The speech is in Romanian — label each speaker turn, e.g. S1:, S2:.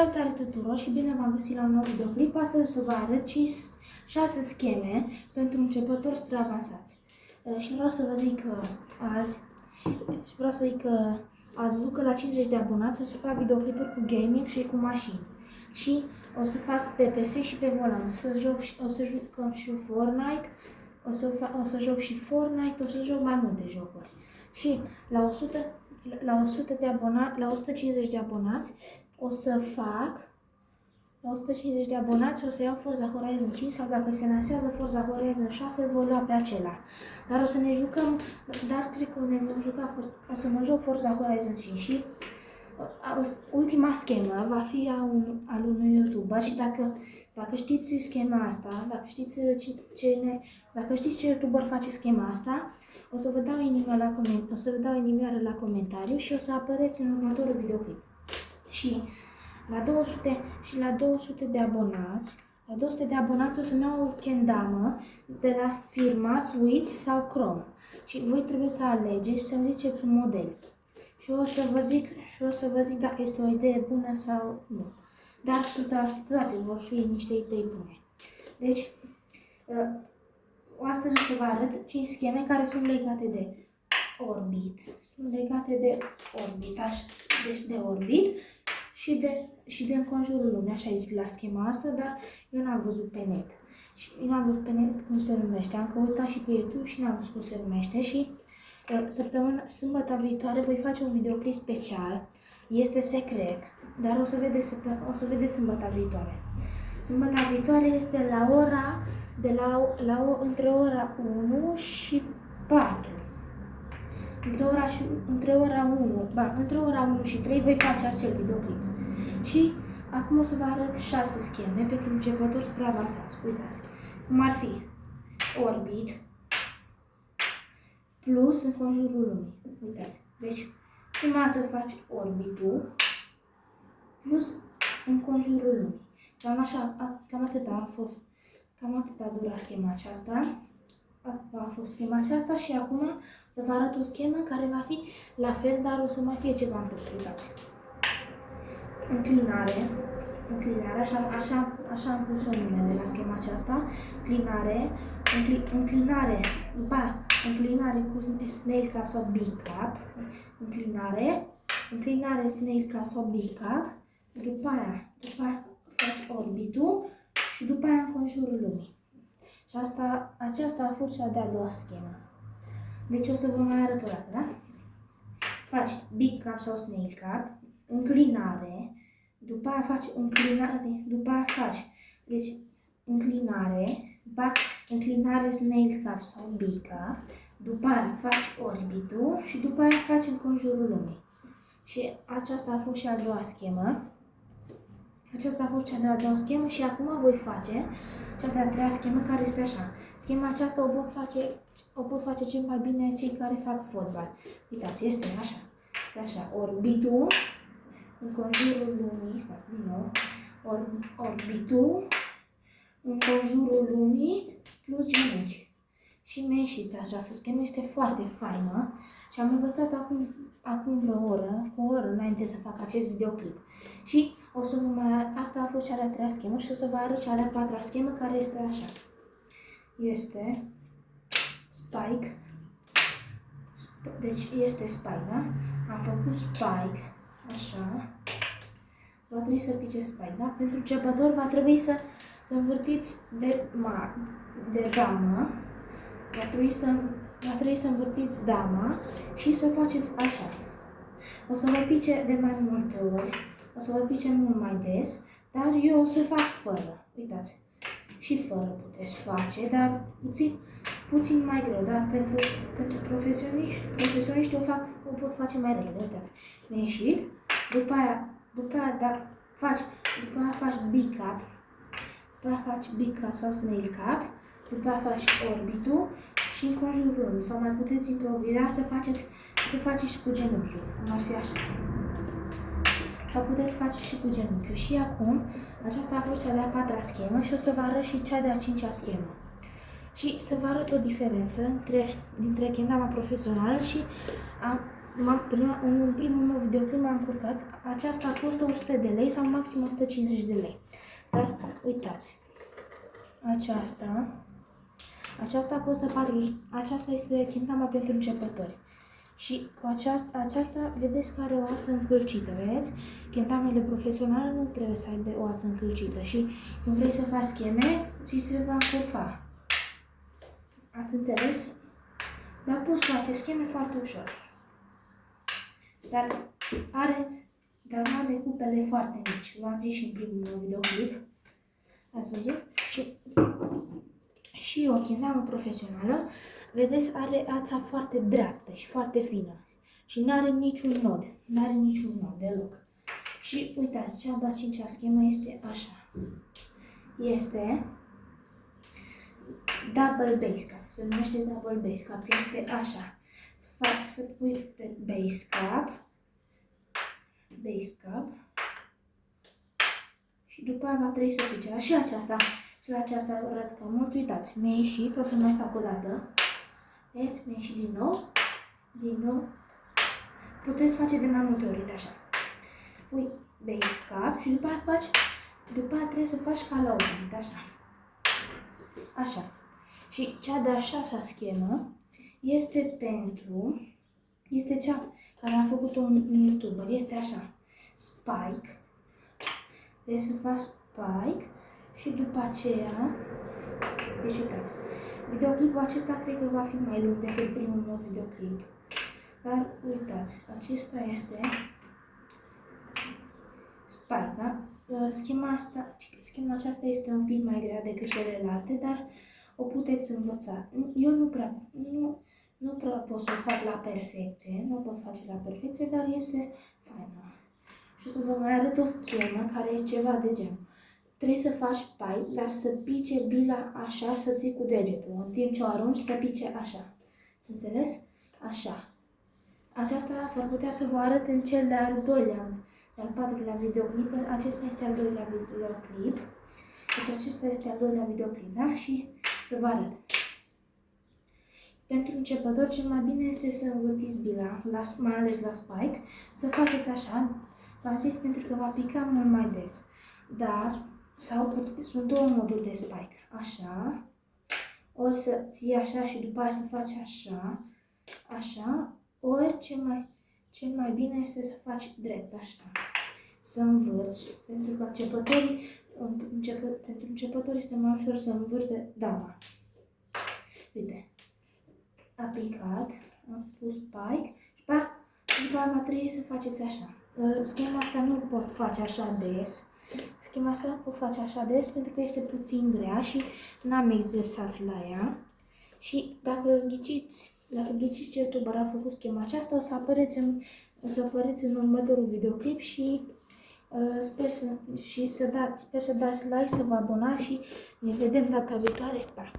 S1: Salutare tuturor și bine v-am găsit la un nou videoclip. Astăzi o să vă arăt 6 scheme pentru începători spre avansați. Și vreau să vă zic că ați văzut că la 50 de abonați o să fac videoclipuri cu gaming și cu mașini. Și o să fac pe PC și pe volan. O să jucăm și Fortnite, o să joc și Fortnite, o să joc mai multe jocuri. Și la 150 de abonați o să fac, la 150 de abonați o să iau Forza Horizon 5 sau dacă se lansează Forza Horizon 6 îl voi lua pe acela. Dar o să ne jucăm, cred că ne vom juca, o să mă joc Forza Horizon 5 și ultima schemă va fi al unui YouTuber și dacă știți schema asta, dacă știți ce YouTuber face schema asta, o să vă dau inimioară la comentariu și o să apăreți în următorul videoclip. Și la 200 de abonați o să-mi iau o kendamă de la firma Switch sau Chrome. Și voi trebuie să alegeți, să-mi ziceți un model. Și o să vă zic dacă este o idee bună sau nu. Dar 100% toate vor fi niște idei bune. Deci, astăzi o să vă arăt 5 scheme care sunt legate de Orbit. Deci de Orbit și de înconjurul lumii, așa zic la schema asta, dar eu n-am văzut pe net. Și eu n-am văzut pe net cum se numește. Am căutat și pe YouTube și n-am văzut cum se numește și sâmbătă viitoare voi face un videoclip special. Este secret, dar o să vedeți sâmbătă viitoare. Sâmbătă viitoare este între ora 1 și 4. Între ora 1 și 3 voi face acel videoclip. Și acum o să vă arăt 6 scheme pentru începători spre avansați. Uitați, cum ar fi Orbit plus înconjurul lumii. Uitați, deci prima dată faci Orbitul plus înconjurul lumii. Cam atât a durat schema aceasta. A fost schema aceasta și acum o să vă arăt o schemă care va fi la fel, dar o să mai fie ceva în plus. Uitați. Înclinare, așa am pus-o numele la schema aceasta. Înclinare, după aia, înclinare cu snail cap sau big cap. Înclinare snail cap sau big cap. După aia faci orbitul și după aia înconjurul lumii. Și aceasta a fost cea de-a doua schemă. Deci o să vă mai arăt o dată, da? Faci big cap sau snail cap, înclinare, după aia faci înclinare, după aia faci, deci înclinare, după aia înclinare snail cap sau big cap, după aia faci orbitul și după aia faci înconjurul lumii. Și aceasta a fost și a doua schemă. Și acum voi face cea de-a treia schemă, care este așa. Schema aceasta o pot face cel mai bine cei care fac fotbal. Uitați, este așa, orbitul, înconjurul lumii, stați din nou, orbitul, înconjurul lumii plus genunchi. Și mi-a ieșit această schemă, este foarte faină și am învățat acum vreo oră, o oră înainte să fac acest videoclip. Și asta a fost cea de-a treia schemă și o să vă arăt cea de-a patra schemă, care este așa. Este spike, deci este spike, da? Am făcut spike, așa. Va trebui să pice spike, da? Pentru începător va trebui să învârtiți de damă. Va trebui să învârtiți dama și să faceți așa. O să vă pice de mai multe ori, o să vă pice mult mai des, dar eu o să fac fără. Uitați, și fără puteți face, dar puțin mai greu, dar pentru profesioniști o pot face mai repede. Uitați, mi-a ieșit, după aia faci big cap, după aia faci big cap sau snail cap, după aia faci orbitul și înconjurul lumii. Sau mai puteți improviza să faceți și cu genunchiul, cum ar fi așa. Sau puteți face și cu genunchiul. Și acum, aceasta a fost cea de-a patra schemă și o să vă arăt și cea de-a cincea schemă. Și să vă arăt o diferență dintre kendama profesională și în primul meu videoclip m-am încurcat. Aceasta costă 100 de lei sau maxim 150 de lei. Dar uitați, aceasta costă 40, aceasta este Gintama pentru începători. Și cu aceasta vedeți că are o ață încălcită, vedeți? Gentamele profesionale nu trebuie să aibă o ață încălcită și când vrei să faci scheme, ți se va încurca. Ați înțeles? Dar poți face scheme foarte ușor. Dar are cupele foarte mici. V-am zis și în primul meu videoclip. Ați văzut? Și o Gintama profesională, vedeți, are ața foarte dreaptă și foarte fină. Și nu are niciun nod. Nu are niciun nod deloc. Și uitați, cea de-a cincea schemă este așa. Este double base cap. Se numește double base cap. Este așa. Să pui pe base cap. Și după aia va trebui să pice. Și aceasta. Și la aceasta răscă mult. Uitați, mi-a ieșit. O să mai fac o dată. Vedeți? Mi-a ieșit din nou. Din nou. Puteți face de mai multe ori. Uite așa. Pui base cap și după aia trebuie să faci ca la om. Uite așa. Așa. Și cea de-a șasea schemă este cea care a făcut-o un YouTuber. Este așa. Spike. Trebuie să faci spike și după aceea, deci uitați, videoclipul acesta cred că va fi mai lung decât primul meu videoclip. Dar uitați, acesta este spike, da? Schema aceasta este un pic mai grea decât celelalte, dar o puteți învăța. Eu nu prea pot să o fac la perfecție, nu o pot face la perfecție, dar este faină. Și o să vă mai arăt o schemă care e ceva de genul. Trebuie să faci spike, dar să pice bila așa, să ții cu degetul. În timp ce o arunci, să pice așa. Ați înțeles? Așa. Aceasta s-ar putea să vă arăt în cel de-al patrulea videoclip. Acesta este al doilea videoclip. Deci acesta este al doilea videoclip, da? Și să vă arăt. Pentru începător, cel mai bine este să învârtiți bila, mai ales la spike, să faceți așa. V-am zis pentru că va pica mult mai des. Dar, sunt două moduri de spike. Așa. Ori să ții așa și după aceea să faci așa. Așa. Ori cel mai bine este să faci drept, așa. Să învârți. Pentru că pentru începători este mai ușor să învârte dama. Uite. A picat. Am pus spike. Și după aceea va trebui să faceți așa. Schema asta nu o pot face așa des. Schema asta nu pot face așa des pentru că este puțin grea și n-am exersat la ea. Și dacă ghiciți ce YouTuber a făcut schema aceasta, o să apăreți în următorul videoclip și sper să dați like, să vă abonați și ne vedem data viitoare. Pa!